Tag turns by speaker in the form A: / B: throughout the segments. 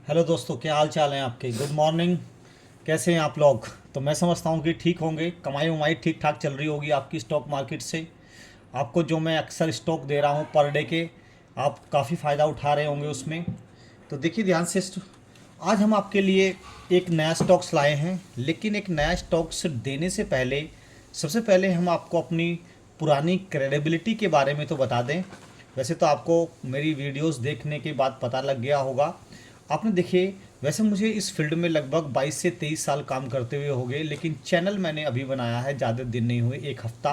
A: Hello दोस्तों, क्या हाल चाल हैं आपके। Good morning. कैसे हैं आप लोग। तो मैं समझता हूँ कि ठीक होंगे। कमाई वमाई ठीक ठाक चल रही होगी आपकी स्टॉक मार्केट से। आपको जो मैं अक्सर स्टॉक दे रहा हूँ पर डे के, आप काफ़ी फ़ायदा उठा रहे होंगे उसमें। तो देखिए ध्यान से, आज हम आपके लिए एक नया स्टॉक्स लाए हैं, लेकिन एक नया स्टॉक्स देने से पहले सबसे पहले हम आपको अपनी पुरानी क्रेडिबिलिटी के बारे में तो बता दें। वैसे तो आपको मेरी वीडियोस देखने के बाद पता लग गया होगा। आपने देखिए, वैसे मुझे इस फील्ड में लगभग 22 से 23 साल काम करते हुए हो गए, लेकिन चैनल मैंने अभी बनाया है, ज़्यादा दिन नहीं हुए, एक हफ्ता।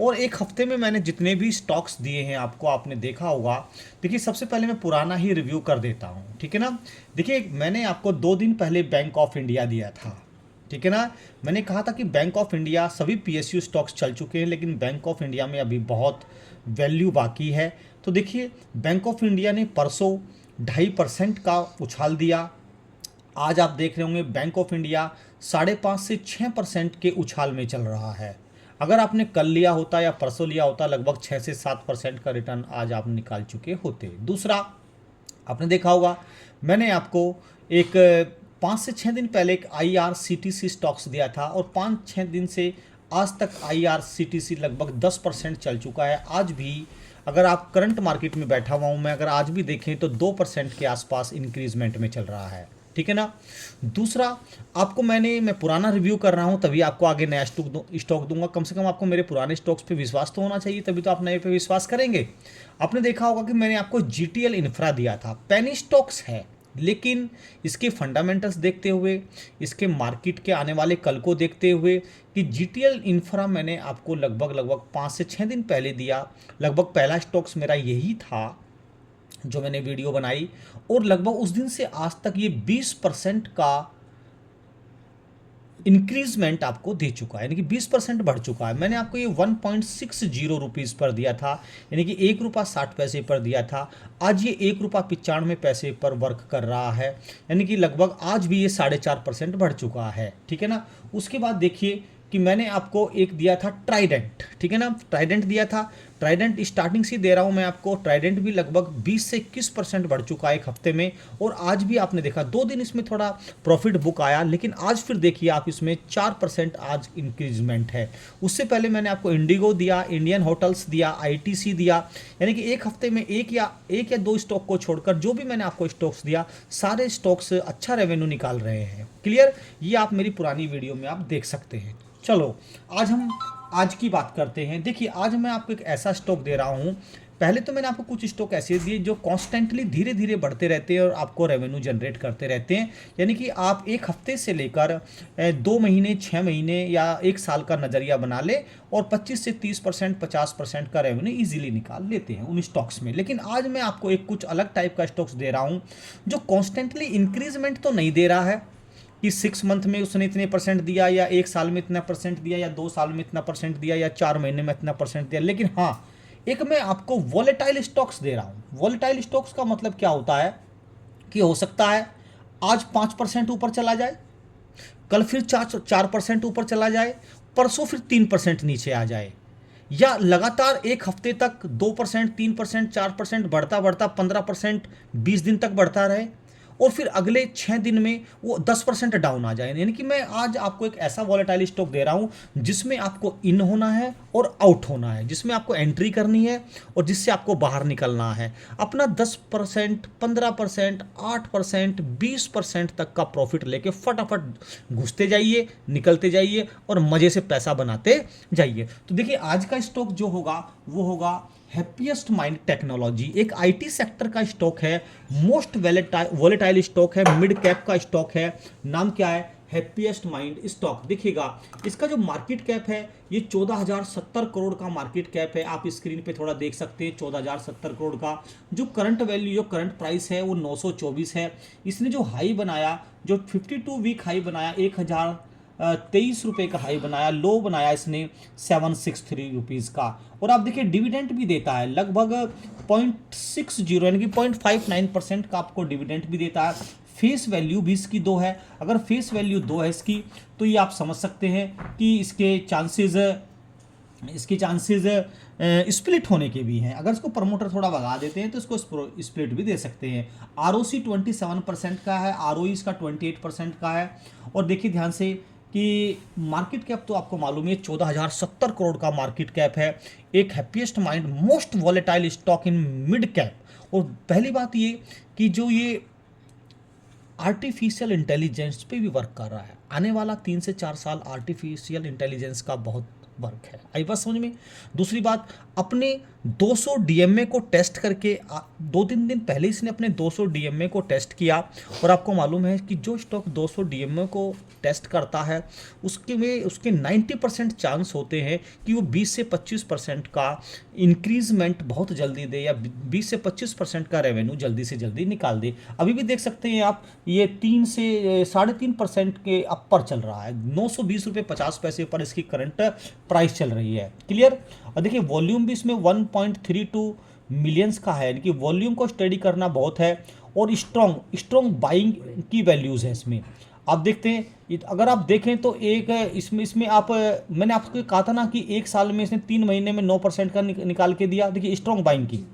A: और एक हफ्ते में मैंने जितने भी स्टॉक्स दिए हैं आपको, आपने देखा होगा। देखिए सबसे पहले मैं पुराना ही रिव्यू कर देता हूँ, ठीक है ना। देखिए मैंने आपको 2 दिन पहले बैंक ऑफ इंडिया दिया था, ठीक है ना। मैंने कहा था कि बैंक ऑफ इंडिया, सभी पीएसयू स्टॉक्स चल चुके हैं, लेकिन बैंक ऑफ इंडिया में अभी बहुत वैल्यू बाकी है। तो देखिए बैंक ऑफ इंडिया ने परसों 2.5% का उछाल दिया। आज आप देख रहे होंगे बैंक ऑफ इंडिया 5.5 से 6% के उछाल में चल रहा है। अगर आपने कल लिया होता या परसों लिया होता, लगभग 6 से 7% का रिटर्न आज आप निकाल चुके होते। दूसरा, आपने देखा होगा, मैंने आपको एक 5 से 6 दिन पहले एक IRCTC स्टॉक्स दिया था, और 5-6 दिन से आज तक IRCTC लगभग 10% चल चुका है। आज भी अगर आप करंट मार्केट में बैठा हुआ हूँ मैं, अगर आज भी देखें तो 2% के आसपास इंक्रीजमेंट में चल रहा है, ठीक है ना। दूसरा, आपको मैं पुराना रिव्यू कर रहा हूँ, तभी आपको आगे नया स्टॉक दूंगा। कम से कम आपको मेरे पुराने स्टॉक्स पे विश्वास तो होना चाहिए, तभी तो आप नए पे विश्वास करेंगे। आपने देखा होगा कि मैंने आपको GTL इंफ्रा दिया था, पेनी स्टॉक्स है, लेकिन इसके फंडामेंटल्स देखते हुए, इसके मार्केट के आने वाले कल को देखते हुए, कि GTL इंफ्रा मैंने आपको लगभग लगभग 5 से 6 दिन पहले दिया। लगभग पहला स्टॉक्स मेरा यही था जो मैंने वीडियो बनाई, और लगभग उस दिन से आज तक ये 20% का इंक्रीजमेंट आपको दे चुका है, यानी कि 20% बढ़ चुका है। मैंने आपको ये 1.60 रुपीज़ पर दिया था, यानी कि 1 रुपया 60 पैसे पर दिया था। आज ये 1 रुपया 95 पैसे पर वर्क कर रहा है, यानी कि लगभग आज भी ये 4.5% बढ़ चुका है, ठीक है ना। उसके बाद देखिए कि मैंने आपको एक दिया था ट्राइडेंट, ठीक है ना, ट्राइडेंट दिया था। ट्राइडेंट स्टार्टिंग से दे रहा हूँ मैं आपको। ट्राइडेंट भी लगभग 20 से 21% बढ़ चुका है एक हफ्ते में, और आज भी आपने देखा 2 दिन इसमें थोड़ा प्रॉफिट बुक आया, लेकिन आज फिर देखिए आप, इसमें 4% आज इंक्रीजमेंट है। उससे पहले मैंने आपको इंडिगो दिया, इंडियन होटल्स दिया, ITC दिया, यानी कि एक हफ्ते में एक या दो स्टॉक को छोड़कर जो भी मैंने आपको स्टॉक्स दिया, सारे स्टॉक्स अच्छा रेवेन्यू निकाल रहे हैं। क्लियर, ये आप मेरी पुरानी वीडियो में आप देख सकते हैं। चलो आज हम आज की बात करते हैं। देखिए आज मैं आपको एक ऐसा स्टॉक दे रहा हूँ। पहले तो मैंने आपको कुछ स्टॉक ऐसे दिए जो कॉन्स्टेंटली धीरे धीरे बढ़ते रहते हैं और आपको रेवेन्यू जनरेट करते रहते हैं, यानी कि आप एक हफ्ते से लेकर 2 महीने, 6 महीने या एक साल का नज़रिया बना ले, और 25 से 30%, 50% का रेवेन्यू इजीली निकाल लेते हैं उन स्टॉक्स में। लेकिन आज मैं आपको एक कुछ अलग टाइप का स्टॉक्स दे रहा हूँ, जो कॉन्स्टेंटली इंक्रीजमेंट तो नहीं दे रहा है कि 6 मंथ में उसने इतने परसेंट दिया, या एक साल में इतना परसेंट दिया, या 2 साल में इतना परसेंट दिया, या 4 महीने में इतना परसेंट दिया। लेकिन हाँ, एक मैं आपको वॉलेटाइल स्टॉक्स दे रहा हूँ। वॉलेटाइल स्टॉक्स का मतलब क्या होता है कि हो सकता है आज 5% ऊपर चला जाए, कल फिर 4% ऊपर चला जाए, परसों फिर 3% नीचे आ जाए, या लगातार एक हफ्ते तक 2%, 3%, 4% बढ़ता बढ़ता 15%, 20 दिन तक बढ़ता रहे, और फिर अगले 6 दिन में वो 10% डाउन आ जाए। यानी कि मैं आज आपको एक ऐसा वॉलेटाइल स्टॉक दे रहा हूं जिसमें आपको इन होना है और आउट होना है, जिसमें आपको एंट्री करनी है और जिससे आपको बाहर निकलना है। अपना 10%, 15%, 8%, 20% तक का प्रॉफिट लेके फटाफट घुसते जाइए, निकलते जाइए, और मजे से पैसा बनाते जाइए। तो देखिए आज का स्टॉक जो होगा वो होगा हैप्पीएस्ट माइंड टेक्नोलॉजी। एक IT सेक्टर का स्टॉक है, मोस्ट वॉलेटाइल स्टॉक है, मिड कैप का स्टॉक है। नाम क्या है? Happiest mind stock. देखिएगा इसका जो मार्केट कैप है ये 14,070 करोड़ का मार्केट कैप है। आप स्क्रीन पे थोड़ा देख सकते हैं 14,070 करोड़ का। जो करंट वैल्यू, जो करंट प्राइस है वो 924 है। इसने जो हाई बनाया, जो 52 वीक हाई बनाया, 1,023 रुपये का हाई बनाया, लो बनाया इसने 763 रुपीज़ का। और आप देखिए डिविडेंट भी देता है लगभग 0.60, यानी कि 0.59% का आपको डिविडेंट भी देता है। फेस वैल्यू भी इसकी 2 है। अगर फेस वैल्यू 2 है इसकी, तो ये आप समझ सकते हैं कि इसके चांसेस इसके चांसेस स्प्लिट होने के भी हैं। अगर इसको प्रमोटर थोड़ा भगा देते हैं तो इसको स्प्लिट भी दे सकते हैं। आरओसी 27% का है, आरओई इसका 28% का है। और देखिए ध्यान से कि मार्केट कैप तो आपको मालूम है 14,070 करोड़ का मार्केट कैप है। एक happiest mind most volatile stock in mid cap. और पहली बात ये कि जो ये आर्टिफिशियल इंटेलिजेंस पे भी वर्क कर रहा है। आने वाला 3 से 4 साल आर्टिफिशियल इंटेलिजेंस का बहुत वर्क है। आई बात समझ में। दूसरी बात, अपने 200 डीएमए को टेस्ट करके 2-3 दिन पहले इसने अपने 200 डीएमए को टेस्ट किया। और आपको मालूम है कि जो स्टॉक 200 डीएमए को टेस्ट करता है उसके 90% चांस होते हैं कि वो 20 से 25% का इंक्रीजमेंट बहुत जल्दी दे, या 20 से 25% का रेवेन्यू जल्दी से जल्दी निकाल दे। अभी भी देख सकते हैं आप, ये 3 से 3.5% के अपर चल रहा है। 920 रुपये 50 पैसे पर इसकी करंट प्राइस चल रही है। क्लियर। और देखिए वॉल्यूम भी इसमें 1.32 मिलियंस का है, यानी कि वॉल्यूम को स्टडी करना बहुत है। और स्ट्रॉन्ग बाइंग की वैल्यूज़ है इसमें। आप देखते हैं, अगर आप देखें तो एक इसमें आप, मैंने आपको कहा था ना कि 1 साल में इसने 3 महीने में 9% का निकाल के दिया। देखिए स्ट्रॉन्ग बाइंग की,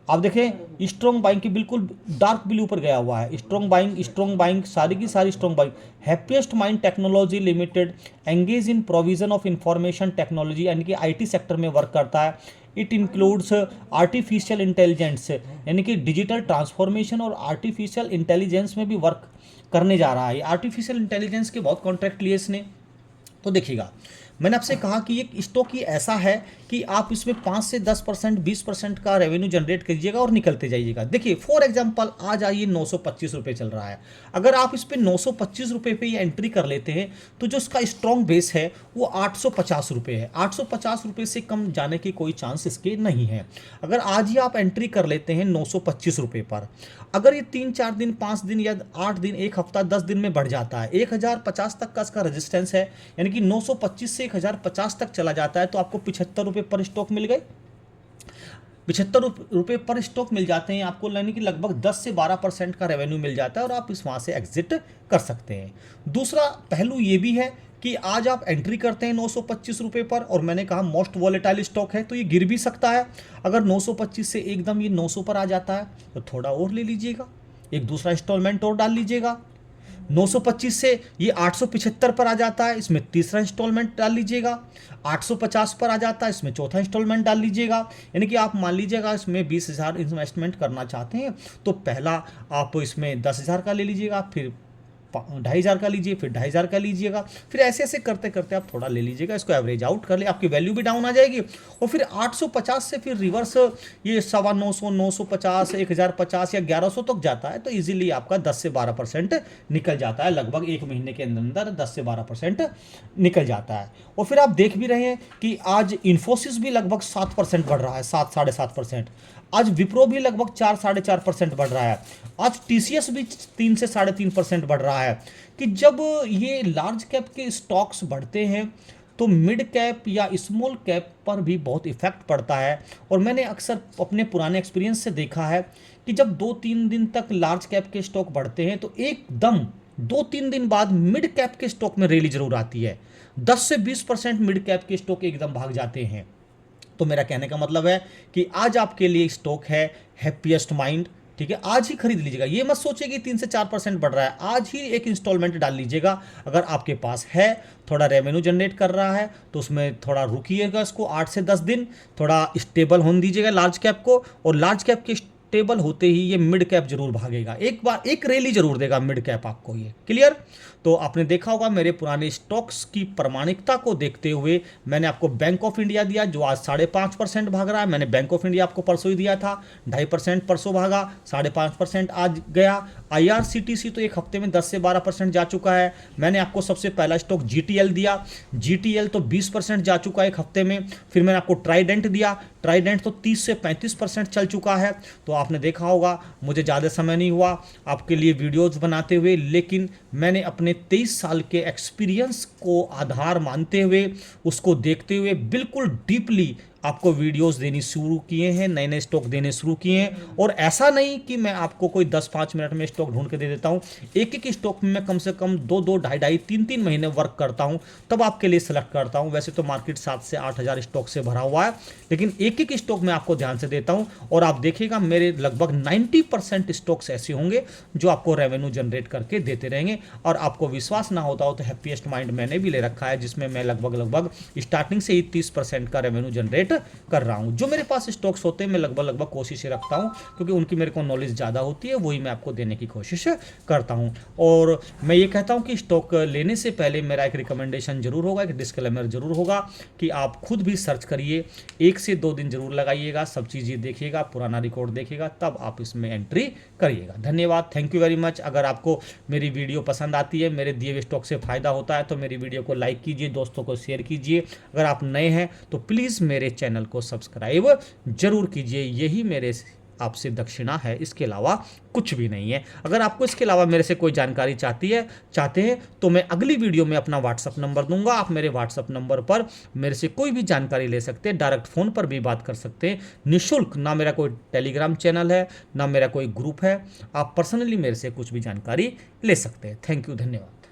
A: आप देखें स्ट्रॉन्ग बाइंग की बिल्कुल डार्क ब्लू पर गया हुआ है। स्ट्रॉन्ग बाइंग सारी की सारी strong buying. Happiest mind technology limited engage in provision of information technology, यानी कि आईटी सेक्टर में वर्क करता है। इट इंक्लूड्स आर्टिफिशियल इंटेलिजेंस, यानी कि डिजिटल ट्रांसफॉर्मेशन और आर्टिफिशियल इंटेलिजेंस में भी वर्क करने जा रहा है। आर्टिफिशियल इंटेलिजेंस के बहुत कॉन्ट्रैक्ट लिए इसने। तो देखिएगा, मैंने आपसे कहा कि एक स्टॉक ही ऐसा है कि आप इसमें 5 से 10%, 20% का रेवेन्यू जनरेट कीजिएगा और निकलते जाइएगा। देखिए फॉर एग्जांपल आज आइए 925 रुपये चल रहा है। अगर आप इस पर 925 रुपये पे ये एंट्री कर लेते हैं तो जो इसका स्ट्रॉन्ग बेस है वो 850 रुपये है। 850 रुपये से कम जाने की कोई चांस इसके नहीं है। अगर आज ही आप एंट्री कर लेते हैं 925 रुपये पर, अगर ये 3-4 दिन, 5 दिन या 8 दिन, 1 हफ्ता, 10 दिन में बढ़ जाता है, 1050 तक का इसका रेजिस्टेंस है, यानी कि 925 से 1050 तक चला जाता है, तो आपको 75 रुपये पर स्टॉक मिल गए। 75 रुपये पर स्टॉक मिल जाते हैं आपको, यानी कि लगभग 10 से 12% का रेवेन्यू मिल जाता है और आप इस वहाँ से एग्जिट कर सकते हैं। दूसरा पहलू ये भी है कि आज आप एंट्री करते हैं 925 रुपये पर, और मैंने कहा मोस्ट वॉलेटाइल स्टॉक है तो ये गिर भी सकता है। अगर 925 से एकदम ये 900 पर आ जाता है तो थोड़ा और ले लीजिएगा, एक दूसरा इंस्टॉलमेंट और डाल लीजिएगा। 925 से ये 875 पर आ जाता है, इसमें तीसरा इंस्टॉलमेंट डाल लीजिएगा। 850 पर आ जाता है, इसमें चौथा इंस्टॉलमेंट डाल लीजिएगा। यानी कि आप मान लीजिएगा इसमें 20,000 इन्वेस्टमेंट करना चाहते हैं तो पहला आप इसमें 10,000 का ले लीजिएगा, फिर 2,500 का लीजिए, फिर 2,500 का लीजिएगा, फिर ऐसे ऐसे करते करते आप थोड़ा ले लीजिएगा, इसको एवरेज आउट कर ले, आपकी वैल्यू भी डाउन आ जाएगी। और फिर 850 से फिर रिवर्स ये 950, 950, 1,050 या 1,100 तक जाता है तो इजीली आपका 10 से 12% निकल जाता है। लगभग 1 महीने के अंदर 10 से 12% निकल जाता है। और फिर आप देख भी रहे हैं कि आज इन्फोसिस भी लगभग 7% बढ़ रहा है, 7 7.5%। आज विप्रो भी लगभग 4-4.5% बढ़ रहा है। आज टीसीएस भी 3 से 3.5% बढ़ रहा है। कि जब ये लार्ज कैप के स्टॉक्स बढ़ते हैं तो मिड कैप या स्मॉल कैप पर भी बहुत इफेक्ट पड़ता है। और मैंने अक्सर अपने पुराने एक्सपीरियंस से देखा है कि जब 2-3 दिन तक लार्ज कैप के स्टॉक बढ़ते हैं तो एकदम 2-3 दिन बाद मिड कैप के स्टॉक में रैली जरूर आती है। 10 से 20% मिड कैप के स्टॉक एकदम भाग जाते हैं। तो मेरा कहने का मतलब है कि आज आपके लिए स्टॉक है हैप्पीएस्ट माइंड, ठीक है, आज ही खरीद लीजिएगा। ये मत सोचिए कि 3 से 4% बढ़ रहा है, आज ही एक इंस्टॉलमेंट डाल लीजिएगा। अगर आपके पास है, थोड़ा रेवेन्यू जनरेट कर रहा है तो उसमें थोड़ा रुकिएगा, इसको 8 से 10 दिन थोड़ा स्टेबल होने दीजिएगा लार्ज कैप को। और लार्ज कैप के स्टेबल होते ही ये मिड कैप जरूर भागेगा, एक बार एक रैली जरूर देगा मिड कैप आपको, ये क्लियर। तो आपने देखा होगा मेरे पुराने स्टॉक्स की प्रामाणिकता को देखते हुए मैंने आपको बैंक ऑफ इंडिया दिया जो आज 5.5% भाग रहा है। मैंने बैंक ऑफ इंडिया आपको परसों ही दिया था, 2.5% परसों भागा, 5.5% आज गया। IRCTC तो एक हफ्ते में 10 से 12% जा चुका है। मैंने आपको सबसे पहला स्टॉक GTL दिया, GTL तो 20% जा चुका है एक हफ्ते में। फिर मैंने आपको ट्राइडेंट दिया, ट्राइडेंट तो 30 से 35% चल चुका है। तो आपने देखा होगा मुझे ज़्यादा समय नहीं हुआ आपके लिए वीडियोज़ बनाते हुए, लेकिन मैंने अपने 23 साल के एक्सपीरियंस को आधार मानते हुए, उसको देखते हुए बिल्कुल डीपली आपको वीडियोस देनी शुरू किए हैं, नए नए स्टॉक देने शुरू किए हैं। और ऐसा नहीं कि मैं आपको कोई 10-5 मिनट में स्टॉक ढूंढ के दे देता हूँ। एक एक स्टॉक में मैं कम से कम 2-2, ढाई-ढाई, 3-3 महीने वर्क करता हूँ, तब आपके लिए सेलेक्ट करता हूँ। वैसे तो मार्केट 7 से 8 हज़ार स्टॉक से भरा हुआ है, लेकिन एक एक स्टॉक मैं आपको ध्यान से देता हूँ। और आप देखिएगा मेरे लगभग 90% स्टॉक्स ऐसे होंगे जो आपको रेवेन्यू जनरेट करके देते रहेंगे। और आपको विश्वास ना होता हो तो हैप्पीएस्ट माइंड मैंने भी ले रखा है, जिसमें मैं लगभग स्टार्टिंग से ही 30% का रेवेन्यू जनरेट कर रहा हूँ। जो मेरे पास स्टॉक्स होते हैं मैं लगभग कोशिश रखता हूँ, क्योंकि उनकी मेरे को नॉलेज ज़्यादा होती है, वही मैं आपको देने की कोशिश करता हूँ। और मैं ये कहता हूँ कि स्टॉक लेने से पहले मेरा एक रिकमेंडेशन जरूर होगा, एक डिस्क्लेमर जरूर होगा कि आप खुद भी सर्च करिए, 1 से 2 दिन जरूर लगाइएगा, सब चीज़ें देखिएगा, पुराना रिकॉर्ड देखिएगा, तब आप इसमें एंट्री करिएगा। धन्यवाद, थैंक यू वेरी मच। अगर आपको मेरी वीडियो पसंद आती है, मेरे दिए हुए स्टॉक से फायदा होता है, तो मेरी वीडियो को लाइक कीजिए, दोस्तों को शेयर कीजिए। अगर आप नए हैं तो प्लीज़ मेरे चैनल को सब्सक्राइब जरूर कीजिए। यही मेरे आपसे दक्षिणा है, इसके अलावा कुछ भी नहीं है। अगर आपको इसके अलावा मेरे से कोई जानकारी चाहते हैं तो मैं अगली वीडियो में अपना व्हाट्सअप नंबर दूंगा। आप मेरे व्हाट्सअप नंबर पर मेरे से कोई भी जानकारी ले सकते हैं, डायरेक्ट फ़ोन पर भी बात कर सकते हैं निःशुल्क। ना मेरा कोई टेलीग्राम चैनल है, ना मेरा कोई ग्रुप है। आप पर्सनली मेरे से कुछ भी जानकारी ले सकते हैं। थैंक यू, धन्यवाद।